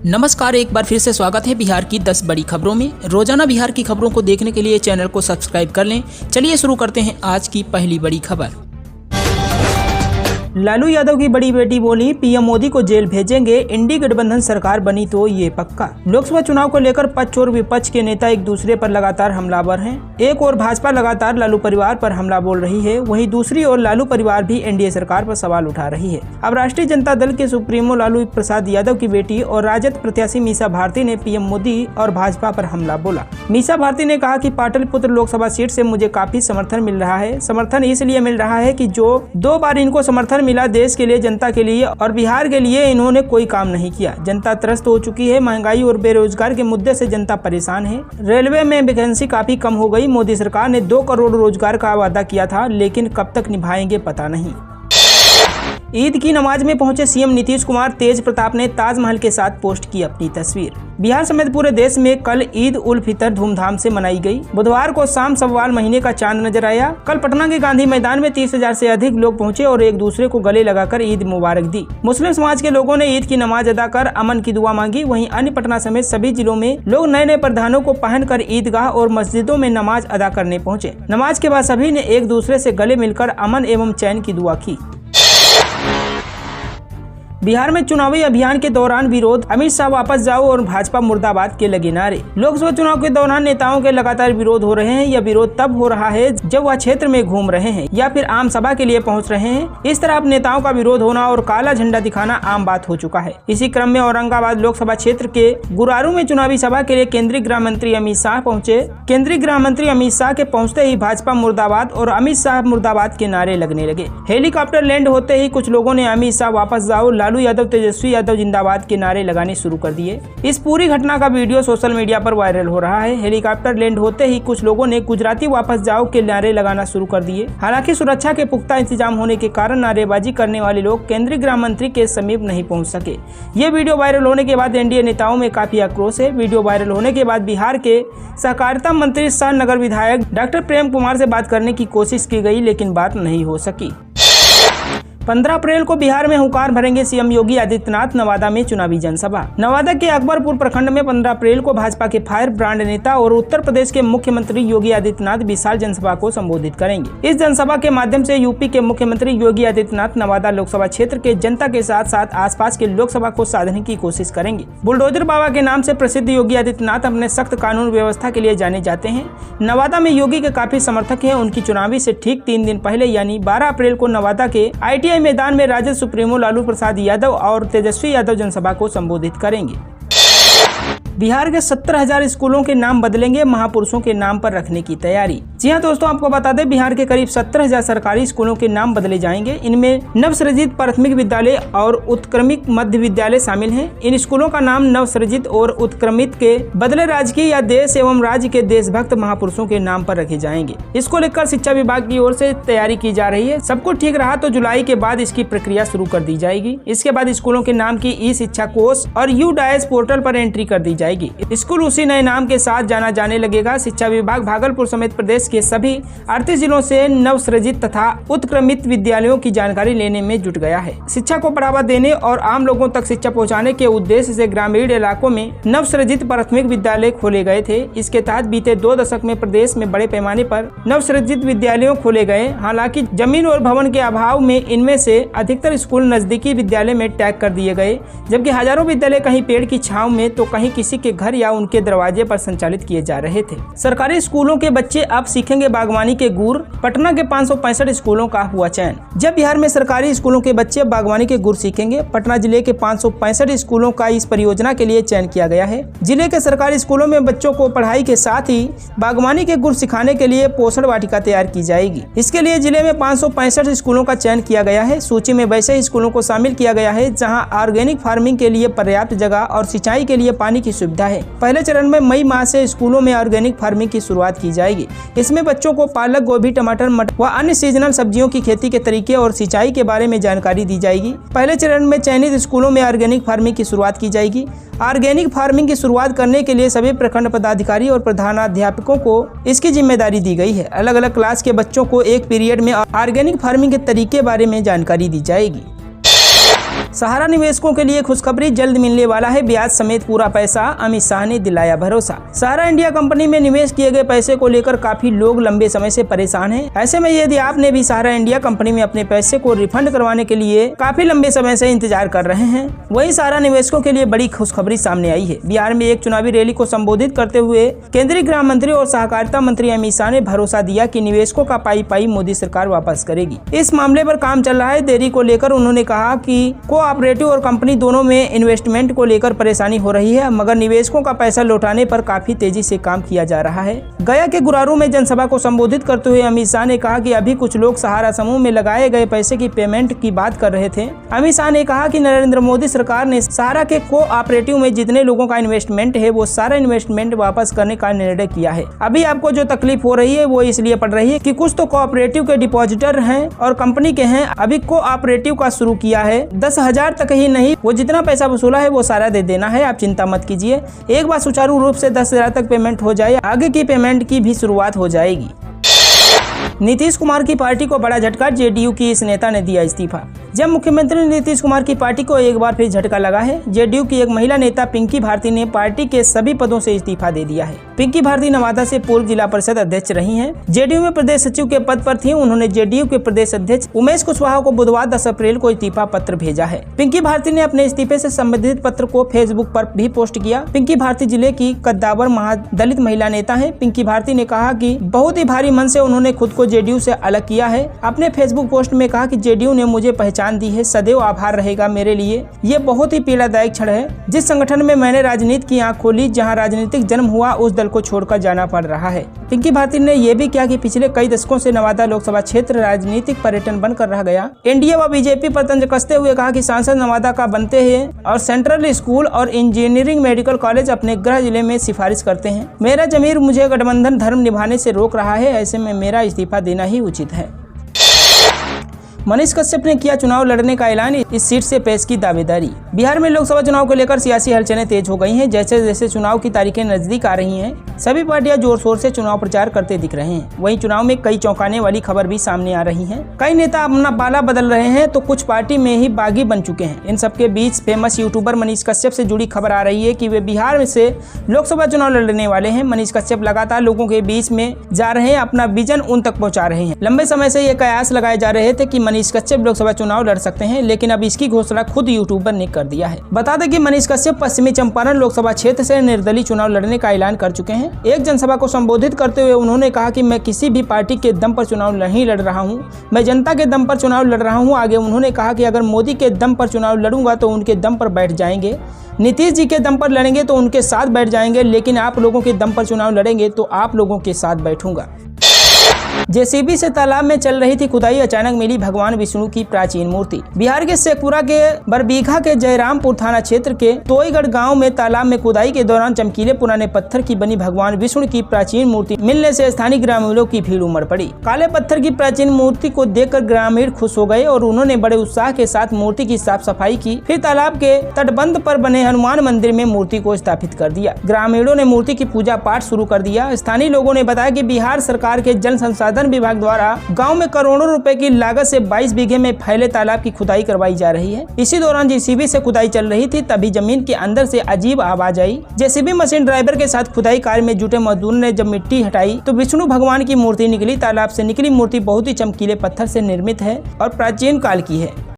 नमस्कार, एक बार फिर से स्वागत है बिहार की 10 बड़ी खबरों में। रोजाना बिहार की खबरों को देखने के लिए चैनल को सब्सक्राइब कर लें। चलिए शुरू करते हैं आज की पहली बड़ी खबर। लालू यादव की बड़ी बेटी बोली, पीएम मोदी को जेल भेजेंगे, इंडी गठबंधन सरकार बनी तो ये पक्का। लोकसभा चुनाव को लेकर पक्ष और विपक्ष के नेता एक दूसरे पर लगातार हमलावर हैं। एक और भाजपा लगातार लालू परिवार पर हमला बोल रही है, वहीं दूसरी ओर लालू परिवार भी एनडीए सरकार पर सवाल उठा रही है। अब राष्ट्रीय जनता दल के सुप्रीमो लालू प्रसाद यादव की बेटी और राजद प्रत्याशी मीसा भारती ने पीएम मोदी और भाजपा पर हमला बोला। मीसा भारती ने कहा कि पाटलिपुत्र लोकसभा सीट से मुझे काफी समर्थन मिल रहा है। समर्थन इसलिए मिल रहा है कि जो 2 बार इनको समर्थन मिला देश के लिए, जनता के लिए और बिहार के लिए, इन्होंने कोई काम नहीं किया। जनता त्रस्त हो चुकी है। महंगाई और बेरोजगार के मुद्दे से जनता परेशान है। रेलवे में वैकेंसी काफी कम हो गई। मोदी सरकार ने 2 करोड़ रोजगार का वादा किया था, लेकिन कब तक निभाएंगे पता नहीं। ईद की नमाज में पहुंचे सीएम नीतीश कुमार, तेज प्रताप ने ताजमहल के साथ पोस्ट की अपनी तस्वीर। बिहार समेत पूरे देश में कल ईद उल फितर धूमधाम से मनाई गई। बुधवार को शाम सव्वाल महीने का चांद नजर आया। कल पटना के गांधी मैदान में 30,000 से अधिक लोग पहुंचे और एक दूसरे को गले लगाकर ईद मुबारक दी। मुस्लिम समाज के लोगों ने ईद की नमाज अदा कर अमन की दुआ मांगी। वहीं अन्य पटना समेत सभी जिलों में लोग नए नए परिधानों को पहनकर ईदगाह और मस्जिदों में नमाज अदा करने पहुंचे। नमाज के बाद सभी ने एक दूसरे से गले मिलकर अमन एवं चैन की दुआ की। बिहार में चुनावी अभियान के दौरान विरोध, अमित शाह वापस जाओ और भाजपा मुर्दाबाद के लगे नारे। लोकसभा चुनाव के दौरान नेताओं के लगातार विरोध हो रहे हैं। यह विरोध तब हो रहा है जब वह क्षेत्र में घूम रहे हैं या फिर आम सभा के लिए पहुंच रहे हैं। इस तरह अब नेताओं का विरोध होना और काला झंडा दिखाना आम बात हो चुका है। इसी क्रम में औरंगाबाद लोकसभा क्षेत्र के गुरारू में चुनावी सभा के लिए केंद्रीय गृह मंत्री अमित शाह पहुँचे। केंद्रीय गृह मंत्री अमित शाह के पहुँचते ही भाजपा मुर्दाबाद और अमित शाह मुर्दाबाद के नारे लगने लगे। हेलीकॉप्टर लैंड होते ही कुछ लोगों ने अमित शाह वापस जाओ, लालू यादव तेजस्वी यादव जिंदाबाद के नारे लगाने शुरू कर दिए। इस पूरी घटना का वीडियो सोशल मीडिया पर वायरल हो रहा है। हेलीकॉप्टर लैंड होते ही कुछ लोगों ने गुजराती वापस जाओ के नारे लगाना शुरू कर दिए। हालांकि सुरक्षा के पुख्ता इंतजाम होने के कारण नारेबाजी करने वाले लोग केंद्रीय गृह मंत्री के समीप नहीं पहुंच सके। ये वीडियो वायरल होने के बाद एनडीए नेताओं में काफी आक्रोश है। वीडियो वायरल होने के बाद बिहार के सहकारिता मंत्री सह नगर विधायक डॉक्टर प्रेम कुमार से बात करने की कोशिश की गई, लेकिन बात नहीं हो सकी। 15 अप्रैल को बिहार में हुंकार भरेंगे सीएम योगी आदित्यनाथ, नवादा में चुनावी जनसभा। नवादा के अकबरपुर प्रखंड में 15 अप्रैल को भाजपा के फायर ब्रांड नेता और उत्तर प्रदेश के मुख्यमंत्री योगी आदित्यनाथ विशाल जनसभा को संबोधित करेंगे। इस जनसभा के माध्यम से यूपी के मुख्यमंत्री योगी आदित्यनाथ नवादा लोकसभा क्षेत्र के जनता के साथ साथ आसपास के लोकसभा को साधने की कोशिश करेंगे। बुलडोजर बाबा के नाम से प्रसिद्ध योगी आदित्यनाथ अपने सख्त कानून व्यवस्था के लिए जाने जाते हैं। नवादा में योगी के काफी समर्थक हैं। उनकी चुनावी से ठीक 3 दिन पहले यानी 12 अप्रैल को नवादा के ITI मैदान में राजद सुप्रीमो लालू प्रसाद यादव और तेजस्वी यादव जनसभा को संबोधित करेंगे। बिहार के 70,000 स्कूलों के नाम बदलेंगे, महापुरुषों के नाम पर रखने की तैयारी। जी हां दोस्तों, आपको बता दें बिहार के करीब 70,000 सरकारी स्कूलों के नाम बदले जाएंगे। इनमें नवसृजित प्राथमिक विद्यालय और उत्क्रमित मध्य विद्यालय शामिल हैं। इन स्कूलों का नाम नवसृजित और उत्क्रमित के बदले राजकीय या देश एवं राज्य के देशभक्त महापुरुषों के नाम पर रखे जाएंगे। इसको लेकर शिक्षा विभाग की ओर से तैयारी की जा रही है। सब कुछ ठीक रहा तो जुलाई के बाद इसकी प्रक्रिया शुरू कर दी जाएगी। इसके बाद स्कूलों के नाम की ई शिक्षा कोष और UDAIS पोर्टल पर एंट्री कर दी जाएगी। स्कूल उसी नए नाम के साथ जाना जाने लगेगा। शिक्षा विभाग भागलपुर समेत प्रदेश के सभी 38 जिलों से नवसृजित तथा उत्क्रमित विद्यालयों की जानकारी लेने में जुट गया है। शिक्षा को बढ़ावा देने और आम लोगों तक शिक्षा पहुंचाने के उद्देश्य से ग्रामीण इलाकों में नवसृजित प्राथमिक विद्यालय खोले गए थे। इसके तहत बीते 2 दशक में प्रदेश में बड़े पैमाने पर नवसृजित विद्यालयों खोले गए। हालांकि जमीन और भवन के अभाव में इनमें से अधिकतर स्कूल नजदीकी विद्यालय में टैग कर दिए गए, जबकि हजारों विद्यालय कहीं पेड़ की छांव में तो कहीं किसी के घर या उनके दरवाजे पर संचालित किए जा रहे थे। सरकारी स्कूलों के बच्चे अब सीखेंगे बागवानी के गुर, पटना के 565 स्कूलों का हुआ चयन। जब बिहार में सरकारी स्कूलों के बच्चे बागवानी के गुर सीखेंगे, पटना जिले के 565 स्कूलों का इस परियोजना के लिए चयन किया गया है। जिले के सरकारी स्कूलों में बच्चों को पढ़ाई के साथ ही बागवानी के गुर सिखाने के लिए पोषण वाटिका तैयार की जाएगी। इसके लिए जिले में 565 स्कूलों का चयन किया गया है। सूची में वैसे स्कूलों को शामिल किया गया है जहाँ ऑर्गेनिक फार्मिंग के लिए पर्याप्त जगह और सिंचाई के लिए पानी की सुविधा है। पहले चरण में मई माह से स्कूलों में ऑर्गेनिक फार्मिंग की शुरुआत की जाएगी। इसमें बच्चों को पालक, गोभी, टमाटर, मटर व अन्य सीजनल सब्जियों की खेती के तरीके और सिंचाई के बारे में जानकारी दी जाएगी। पहले चरण में चयनित स्कूलों में ऑर्गेनिक फार्मिंग की शुरुआत की जाएगी। ऑर्गेनिक फार्मिंग की शुरुआत करने के लिए सभी प्रखंड पदाधिकारी और प्रधानाध्यापकों को इसकी जिम्मेदारी दी गई है। अलग अलग क्लास के बच्चों को एक पीरियड में ऑर्गेनिक फार्मिंग के तरीके बारे में जानकारी दी जाएगी। सहारा निवेशकों के लिए खुशखबरी, जल्द मिलने वाला है ब्याज समेत पूरा पैसा, अमित शाह ने दिलाया भरोसा। सहारा इंडिया कंपनी में निवेश किए गए पैसे को लेकर काफी लोग लंबे समय से परेशान हैं। ऐसे में यदि आपने भी सहारा इंडिया कंपनी में अपने पैसे को रिफंड करवाने के लिए काफी लंबे समय से इंतजार कर रहे हैं, वहीं सहारा निवेशकों के लिए बड़ी खुशखबरी सामने आई है। बिहार में एक चुनावी रैली को संबोधित करते हुए केंद्रीय गृह मंत्री और सहकारिता मंत्री अमित शाह ने भरोसा दिया कि निवेशकों का पाई मोदी सरकार वापस करेगी। इस मामले पर काम चल रहा है। देरी को लेकर उन्होंने कहा कि कोऑपरेटिव और कंपनी दोनों में इन्वेस्टमेंट को लेकर परेशानी हो रही है, मगर निवेशकों का पैसा लौटाने पर काफी तेजी से काम किया जा रहा है। गया के गुरारू में जनसभा को संबोधित करते हुए अमित शाह ने कहा कि अभी कुछ लोग सहारा समूह में लगाए गए पैसे की पेमेंट की बात कर रहे थे। अमित शाह ने कहा कि नरेंद्र मोदी सरकार ने सहारा के कोऑपरेटिव में जितने लोगों का इन्वेस्टमेंट है वो सारा इन्वेस्टमेंट वापस करने का निर्णय किया है। अभी आपको जो तकलीफ हो रही है वो इसलिए पड़ रही है कि कुछ तो कोऑपरेटिव के डिपॉजिटर हैं और कंपनी के हैं। अभी कोऑपरेटिव का शुरू किया है, 10,000 तक ही नहीं, वो जितना पैसा वसूला है वो सारा दे देना है, आप चिंता मत कीजिए। एक बार सुचारू रूप से 10,000 तक पेमेंट हो जाए, आगे की पेमेंट की भी शुरुआत हो जाएगी। नीतीश कुमार की पार्टी को बड़ा झटका, जेडीयू की इस नेता ने दिया इस्तीफा। जब मुख्यमंत्री नीतीश कुमार की पार्टी को एक बार फिर झटका लगा है। जेडीयू की एक महिला नेता पिंकी भारती ने पार्टी के सभी पदों से इस्तीफा दे दिया है। पिंकी भारती नवादा से पूर्व जिला परिषद अध्यक्ष रही हैं। जेडीयू में प्रदेश सचिव के पद पर थी। उन्होंने जेडीयू के प्रदेश अध्यक्ष उमेश कुशवाहा को बुधवार 10 अप्रैल को इस्तीफा पत्र भेजा है। पिंकी भारती ने अपने इस्तीफे से संबंधित पत्र को फेसबुक पर भी पोस्ट किया। पिंकी भारती जिले की कद्दावर महादलित महिला नेता है। पिंकी भारती ने कहा कि बहुत ही भारी मन से उन्होंने खुद को जेडीयू से अलग किया है। अपने फेसबुक पोस्ट में कहा कि जेडीयू ने मुझे पहचान दी है, सदैव आभार रहेगा मेरे लिए। ये बहुत ही पीड़ादायक क्षण है। जिस संगठन में मैंने राजनीति की आंख खोली, जहां राजनीतिक जन्म हुआ, उस दल को छोड़कर जाना पड़ रहा है। पिंकी भारती ने यह भी किया कि पिछले कई दशकों से नवादा लोकसभा क्षेत्र राजनीतिक पर्यटन बनकर रह गया। एनडीए व बीजेपी पर तंज कसते हुए कहा कि सांसद नवादा का बनते हैं और सेंट्रल स्कूल और इंजीनियरिंग मेडिकल कॉलेज अपने गृह जिले में सिफारिश करते हैं। मेरा जमीर मुझे गठबंधन धर्म निभाने से रोक रहा है, ऐसे में मेरा इस्तीफा देना ही उचित है। मनीष कश्यप ने किया चुनाव लड़ने का ऐलान, इस सीट से पेश की दावेदारी। बिहार में लोकसभा चुनाव को लेकर सियासी हलचलें तेज हो गई हैं। जैसे जैसे चुनाव की तारीखें नजदीक आ रही हैं, सभी पार्टियां जोर शोर से चुनाव प्रचार करते दिख रहे हैं। वहीं चुनाव में कई चौंकाने वाली खबर भी सामने आ रही है। कई नेता अपना बाला बदल रहे हैं तो कुछ पार्टी में ही बागी बन चुके हैं। इन सबके बीच फेमस यूट्यूबर मनीष कश्यप से जुड़ी खबर आ रही है कि वे बिहार से लोकसभा चुनाव लड़ने वाले हैं। मनीष कश्यप लगातार लोगों के बीच में जा रहे हैं, अपना विजन उन तक पहुँचा रहे हैं। लंबे समय से ये कयास लगाए जा रहे थे कि मनीष कश्यप लोकसभा चुनाव लड़ सकते हैं, लेकिन अब इसकी घोषणा खुद यूट्यूबर ने कर दिया है। बता दें कि मनीष कश्यप पश्चिमी चंपारण लोकसभा क्षेत्र से निर्दलीय चुनाव लड़ने का ऐलान कर चुके हैं। एक जनसभा को संबोधित करते हुए उन्होंने कहा कि मैं किसी भी पार्टी के दम पर चुनाव नहीं लड़ रहा हूं, मैं जनता के दम पर चुनाव लड़ रहा हूं। आगे उन्होंने कहा कि अगर मोदी के दम पर चुनाव लड़ूंगा तो उनके दम पर बैठ जाएंगे, नीतीश जी के दम पर लड़ेंगे तो उनके साथ बैठ जाएंगे, लेकिन आप लोगों के दम पर चुनाव लड़ेंगे तो आप लोगों के साथ बैठूंगा। जेसीबी से तालाब में चल रही थी खुदाई, अचानक मिली भगवान विष्णु की प्राचीन मूर्ति। बिहार के शेखपुरा के बरबीघा के जयरामपुर थाना क्षेत्र के तोईगढ़ गांव में तालाब में खुदाई के दौरान चमकीले पुराने पत्थर की बनी भगवान विष्णु की प्राचीन मूर्ति मिलने से स्थानीय ग्रामीणों की भीड़ उमड़ पड़ी। काले पत्थर की प्राचीन मूर्ति को देखकर ग्रामीण खुश हो गए और उन्होंने बड़े उत्साह के साथ मूर्ति की साफ सफाई की। फिर तालाब के तटबंध पर बने हनुमान मंदिर में मूर्ति को स्थापित कर दिया। ग्रामीणों ने मूर्ति की पूजा पाठ शुरू कर दिया। स्थानीय लोगों ने बताया कि बिहार सरकार के जल संसाधन विभाग द्वारा गांव में करोड़ों रुपए की लागत से 22 बीघे में फैले तालाब की खुदाई करवाई जा रही है। इसी दौरान जेसीबी से खुदाई चल रही थी, तभी जमीन के अंदर से अजीब आवाज आई। जेसीबी मशीन ड्राइवर के साथ खुदाई कार्य में जुटे मजदूरों ने जब मिट्टी हटाई तो विष्णु भगवान की मूर्ति निकली। तालाब से निकली मूर्ति बहुत ही चमकीले पत्थर से निर्मित है और प्राचीन काल की है।